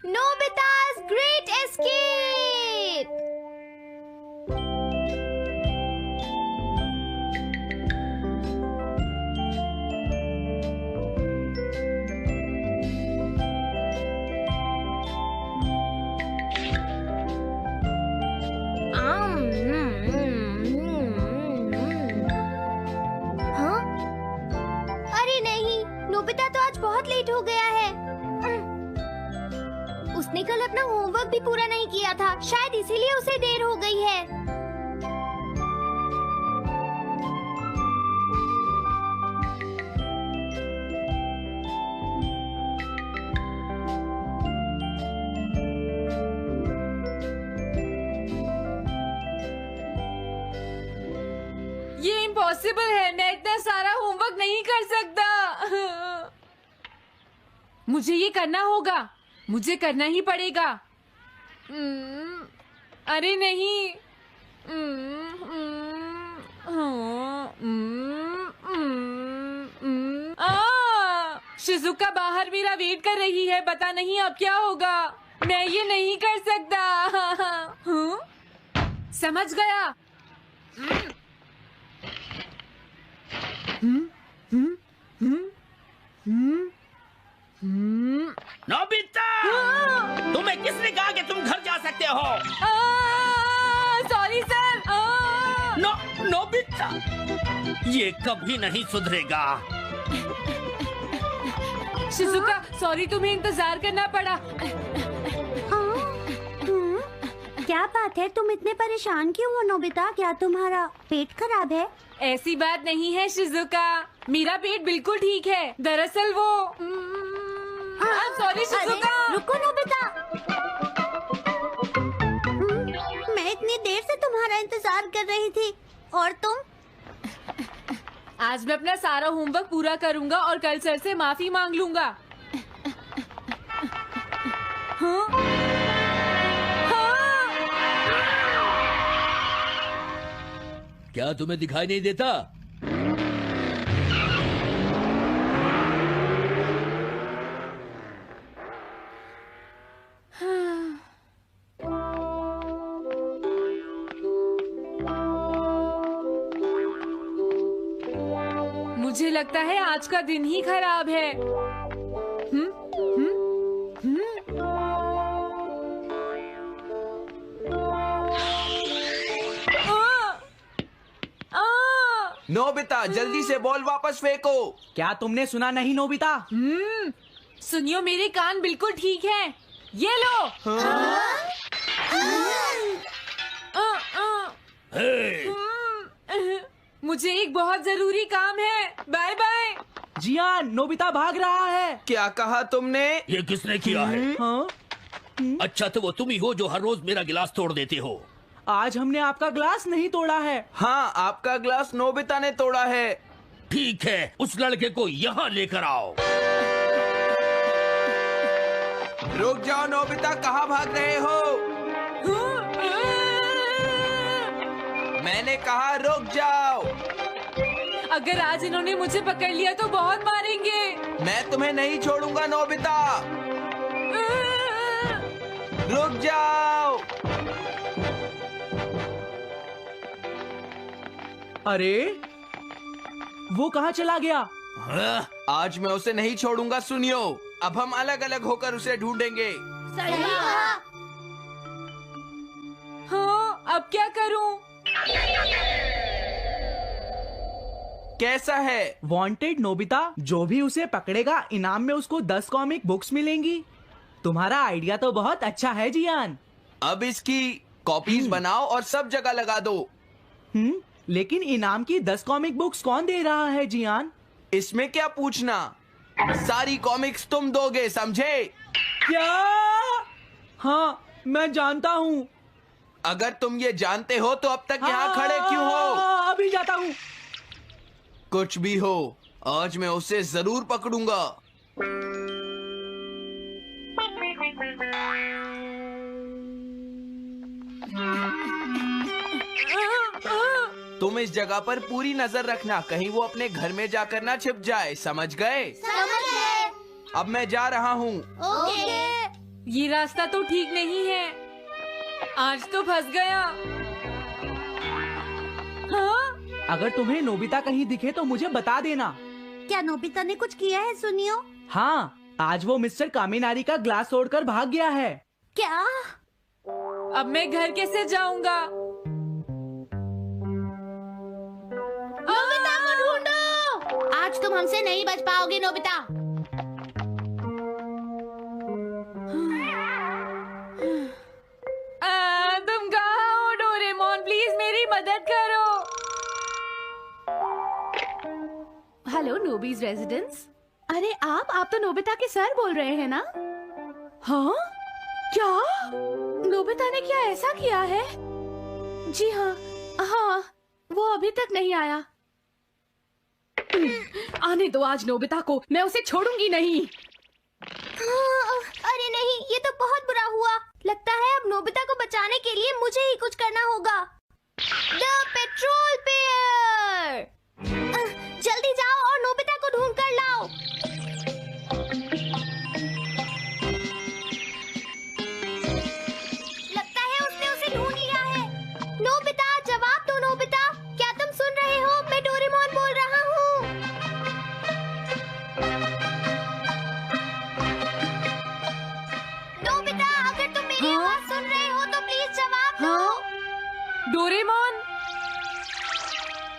Nobita's Great Escape! हाँ? अरे नहीं, नोबिता तो आज बहुत लेट हो गया है। उसने कल अपना होमवर्क भी पूरा नहीं किया था, शायद इसीलिए उसे देर हो गई है। ये इम्पॉसिबल है, मैं इतना सारा होमवर्क नहीं कर सकता। मुझे ये करना होगा, मुझे करना ही पड़ेगा। अरे नहीं। शिजुका बाहर मेरा वेट कर रही है, पता नहीं अब क्या होगा। मैं ये नहीं कर सकता। समझ गया। नोबिता, तुम्हें किसने कहा कि तुम घर जा सकते हो? Sorry sir. नोबिता, ये कभी नहीं सुधरेगा। शिजुका सॉरी, तुम्हें इंतजार करना पड़ा। क्या बात है, तुम इतने परेशान क्यों हो नोबिता? क्या तुम्हारा पेट खराब है? ऐसी बात नहीं है शिजुका, मेरा पेट बिल्कुल ठीक है। दरअसल वो सॉरी शिजुका। रुको नोबिता, मैं इतनी देर से तुम्हारा इंतजार कर रही थी और तुम? आज मैं अपना सारा होमवर्क पूरा करूंगा और कल सर से माफी मांग लूंगा। हाँ? क्या तुम्हें दिखाई नहीं देता? मुझे लगता है आज का दिन ही खराब है। नोबिता, जल्दी से बॉल वापस फेंको। क्या तुमने सुना नहीं नोबिता? सुनियो, मेरे कान बिल्कुल ठीक हैं। ये लो। मुझे एक बहुत जरूरी काम है। Bye bye. जियान, नोबिता भाग रहा है। क्या कहा तुमने? ये किसने किया है? हाँ? अच्छा तो वो तुम ही हो जो हर रोज मेरा गिलास तोड़ देते हो। आज हमने आपका ग्लास नहीं तोड़ा है। हाँ, आपका ग्लास नोबिता ने तोड़ा है। ठीक है, उस लड़के को यहाँ लेकर आओ। रुक जाओ नोबिता, कहाँ भाग रहे हो? मैंने कहा रुक जाओ। अगर आज इन्होंने मुझे पकड़ लिया तो बहुत मारेंगे। मैं तुम्हें नहीं छोड़ूंगा नोबिता, रुक जाओ। अरे वो कहाँ चला गया? आज मैं उसे नहीं छोड़ूंगा। सुनियो, अब हम अलग अलग होकर उसे ढूंढेंगे। सही कहा। हाँ, अब क्या करूं? कैसा है? वांटेड नोबिता, जो भी उसे पकड़ेगा इनाम में उसको 10 कॉमिक बुक्स मिलेंगी। तुम्हारा आइडिया तो बहुत अच्छा है जियान। अब इसकी कॉपीज बनाओ और सब जगह लगा दो। लेकिन इनाम की 10 कॉमिक बुक्स कौन दे रहा है जियान? इसमें क्या पूछना, सारी कॉमिक्स तुम दोगे, समझे? क्या? हाँ, मैं जानता हूँ। अगर तुम ये जानते हो तो अब तक यहाँ खड़े क्यों हो? अभी जाता हूँ। कुछ भी हो, आज मैं उसे जरूर पकड़ूंगा। तुम इस जगह पर पूरी नजर रखना, कहीं वो अपने घर में जाकर ना छिप जाए, समझ गए? समझ गए। अब मैं जा रहा हूँ। ओके। ये रास्ता तो ठीक नहीं है। आज तो फंस गया। हाँ? अगर तुम्हें नोबिता कहीं दिखे तो मुझे बता देना। क्या नोबिता ने कुछ किया है सुनियो? हाँ, आज वो मिस्टर कामिनारी का ग्लास तोड़कर भाग गया है। क्या? अब मैं घर कैसे जाऊंगा? नोबिता को ढूंढो। आज तुम हमसे नहीं बच पाओगे नोबिता। तुम कहाँ हो डोरेमोन? प्लीज मेरी मदद करो। हेलो नोबीज रेजिडेंस। अरे आप तो नोबिता के सर बोल रहे हैं ना? हाँ? क्या? नोबिता ने क्या ऐसा किया है? जी हाँ, हाँ, वो अभी तक नहीं आया। आने दो आज नोबिता को, मैं उसे छोड़ूंगी नहीं। अरे नहीं, ये तो बहुत बुरा हुआ। लगता है अब नोबिता को बचाने के लिए मुझे ही कुछ करना होगा। द पेट्रोल पेयर, जल्दी जाओ और नोबिता को ढूंढ कर लाओ। लगता है उसने उसे ढूंढ लिया है। नोबिता, जवाब दो नोबिता। क्या तुम सुन रहे हो? मैं डोरेमोन बोल रहा हूँ। नोबिता, अगर तुम मेरी आवाज सुन रहे हो तो प्लीज जवाब दो। डोरेमोन?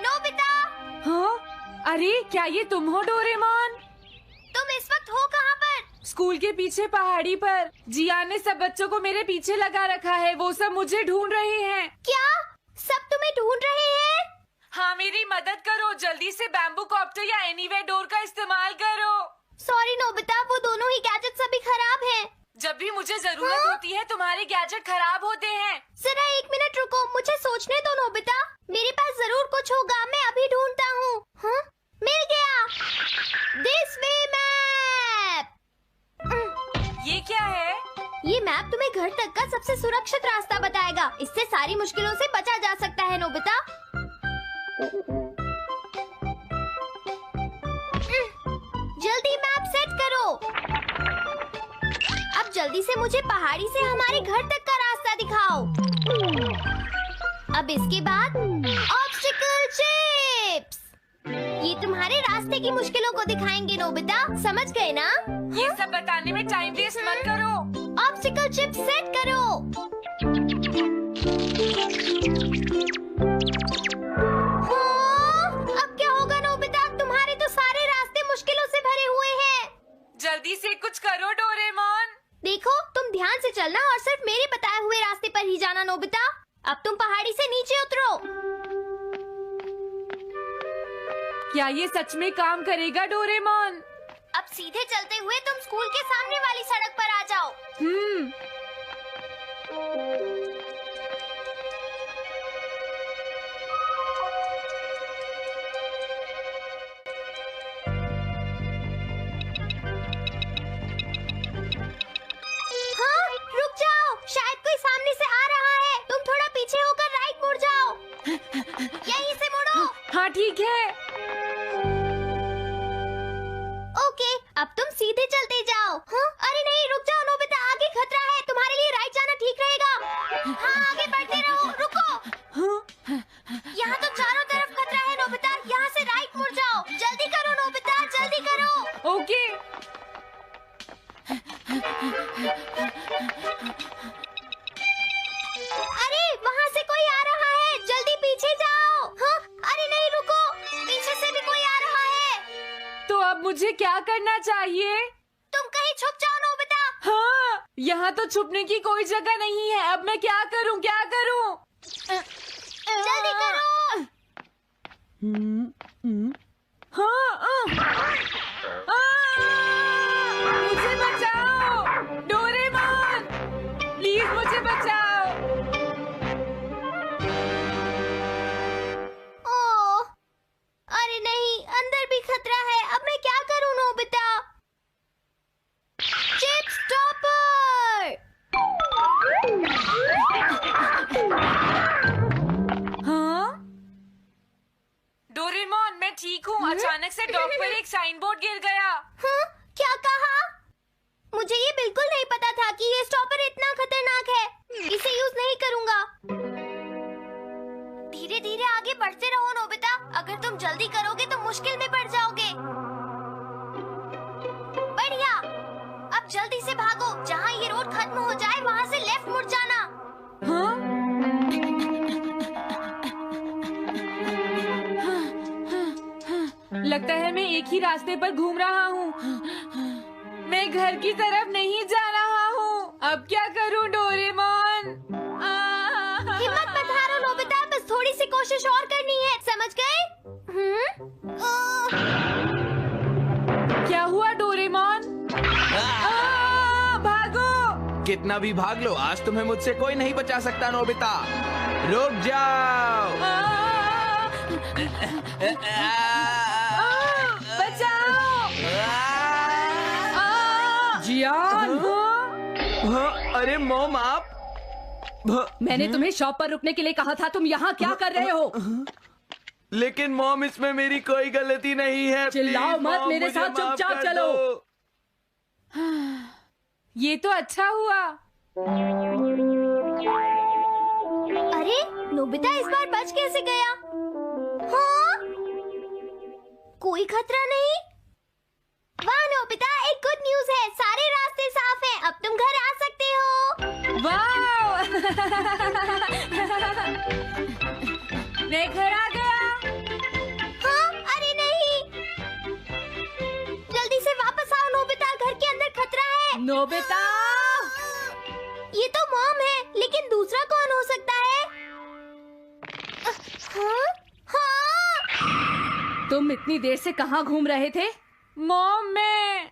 नोबिता, हाँ? अरे क्या ये तुम हो डोरेमोन? तुम इस वक्त हो कहाँ पर? स्कूल के पीछे पहाड़ी पर। जियान ने सब बच्चों को मेरे पीछे लगा रखा है। वो सब मुझे ढूंढ रहे हैं। क्या? सब तुम्हें ढूंढ रहे हैं? हाँ, मेरी मदद करो। जल्दी से बैम्बू कॉप्टर या एनीवेयर डोर का इस्तेमाल करो। सॉरी नोबिता, वो दोनों ही गैजेट्स अभी खराब हैं। जब भी मुझे जरूरत होती है तुम्हारे गैजेट खराब होते हैं। जरा एक मिनट रुको, मुझे सोचने दो नोबिता। मेरे पास जरूर कुछ होगा, मैं अभी ढूंढता हूँ। हाँ? मिल गया। This way map. ये क्या है? ये मैप तुम्हें घर तक का सबसे सुरक्षित रास्ता बताएगा। इससे सारी मुश्किलों से बचा जा सकता है नोबिता। जल्दी मैप सेट करो। अब जल्दी से मुझे पहाड़ी से हमारे घर तक का रास्ता दिखाओ। अब इसके बाद ऑब्स्टिकल चिप्स। ये तुम्हारे रास्ते की मुश्किलों को दिखाएंगे नोबिता, समझ गए ना? ये सब बताने में टाइम वेस्ट मत करो। ऑब्स्टिकल चिप्स सेट करो। हाँ, अब क्या होगा नोबिता? तुम्हारे तो सारे रास्ते मुश्किलों से भरे हुए हैं। जल्दी से कुछ करो डोरेमोन। देखो, तुम ध्यान से चलना और सिर्फ मेरे बताए हुए रास्ते पर ही जाना नोबिता। अब तुम पहाड़ी से नीचे उतरो। क्या ये सच में काम करेगा डोरेमोन? अब सीधे चलते हुए तुम स्कूल के सामने वाली सड़क पर आ जाओ। हाँ, रुक जाओ, शायद कोई सामने से आ रहा है। तुम थोड़ा पीछे होकर राइट मुड़ जाओ। यहीं से मुड़ो। हाँ ठीक है। ओके, अब तुम सीधे चलते जाओ। हाँ? अरे नहीं, रुक जाओ नोबिता, आगे खतरा है। तुम्हारे लिए राइट जाना ठीक रहेगा। हाँ, आगे बढ़ते रहो। रुको, यहाँ तो चारों तरफ खतरा है नोबिता। यहाँ से राइट मुड़ जाओ। जल्दी करो नोबिता, जल्दी करो। ओके। अरे वहाँ से कोई आ रहा है, जल्दी पीछे जाओ। हाँ? अरे नहीं, रुको, पीछे से भी कोई आ रहा है। तो अब मुझे क्या करना चाहिए? तुम कहीं छुप जाओ नोबिता। हाँ, यहाँ तो छुपने की कोई जगह नहीं है। अब मैं क्या करूँ, क्या करूँ? जल्दी करो। हाँ, मुझे बचाओ डोरेमोन, प्लीज मुझे बचाओ। ओह, अरे नहीं, अंदर भी खतरा है। अब मैं क्या करूं नोबिता? Chip stopper. हाँ? डोरेमोन, मैं ठीक हूँ। अचानक से डॉग पर एक साइन तुम जल्दी करोगे तो मुश्किल में पड़ जाओगे। बढ़िया, अब जल्दी से भागो। जहाँ ये रोड खत्म हो जाए वहाँ से लेफ्ट मुड़ जाना। हाँ? लगता है मैं एक ही रास्ते पर घूम रहा हूँ। मैं घर की तरफ नहीं जा रहा हूँ। अब क्या करूँ डोरेमोन? हिम्मत मत हारो नोबिता, बस थोड़ी सी कोशिश और करनी है, समझ गए? क्या हुआ डोरेमोन? भागो! कितना भी भाग लो, आज तुम्हें मुझसे कोई नहीं बचा सकता नोबिता। रुक जाओ। बचाओ! जियान! हाँ, अरे मॉम आप मैंने तुम्हें शॉप पर रुकने के लिए कहा था, तुम यहाँ क्या कर रहे हो? लेकिन मॉम इसमें मेरी कोई गलती नहीं है। चिल्लाओ प्लीज, मत, मॉम, मेरे मुझे साथ माफ चुपचाप कर चलो। दो। ये तो अच्छा हुआ। अरे नोबिता इस बार बच कैसे गया? हाँ? कोई खतरा नहीं? वाह नोबिता, एक गुड न्यूज है, सारे रास्ते साफ हैं, अब तुम घर आ सकते हो। वाओ! मैं घर आ गया। हाँ? अरे नहीं, जल्दी से वापस आओ नोबिता, घर के अंदर खतरा है। नोबिता! ये तो मॉम है, लेकिन दूसरा कौन हो सकता है? हाँ? हाँ? तुम इतनी देर से कहाँ घूम रहे थे? मॉम मैं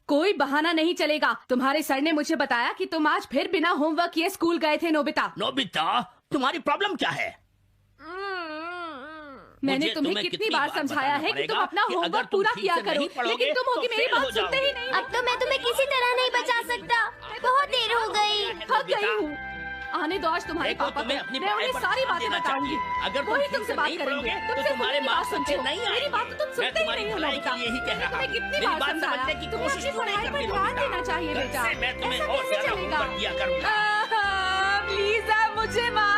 कोई बहाना नहीं चलेगा। तुम्हारे सर ने मुझे बताया कि तुम आज फिर बिना होमवर्क किए स्कूल गए थे नोबिता। नोबिता, तुम्हारी प्रॉब्लम क्या है? मैंने मुझे तुम्हें कितनी बार समझाया है कि तुम अपना होमवर्क पूरा किया करो, लेकिन तुम होगी मेरी बात सुनते ही नहीं। अब तो मैं तुम्हें किसी तरह नहीं बचा सकता, बहुत देर हो गई। थक गई हूँ। आने दो आज तुम्हारे देखो, पापा तुम्हें को, अपनी मैं उन्हें पढ़ाई पर सारी ध्यान बातें देना बताऊंगी। चाहिए। अगर तुम वही ठीक तुमसे से बात नहीं करेंगे, पढ़ोगे, तो तुमसे तुम्हारे मेरी बात मार्क्स सुनते अच्छे हो। नहीं मेरी आएंगे। बात तो तुम मैं सुनते ही तुम्हारी नहीं हो भलाई नोबिता। के लिए ही कह रहा तुम्हें हूँ। कितनी मेरी बार बात समझाया समझने की तुम्हें कोशिश अपनी क्यों नहीं पढ़ाई पर करती ध्यान नोबिता? देना चाहिए कल बेटा। से मैं तुम्हें ऐसा और कैसे ज्यादा चलेगा? होमवर्क दिया करूंगा। प्लीज आप मुझे माफ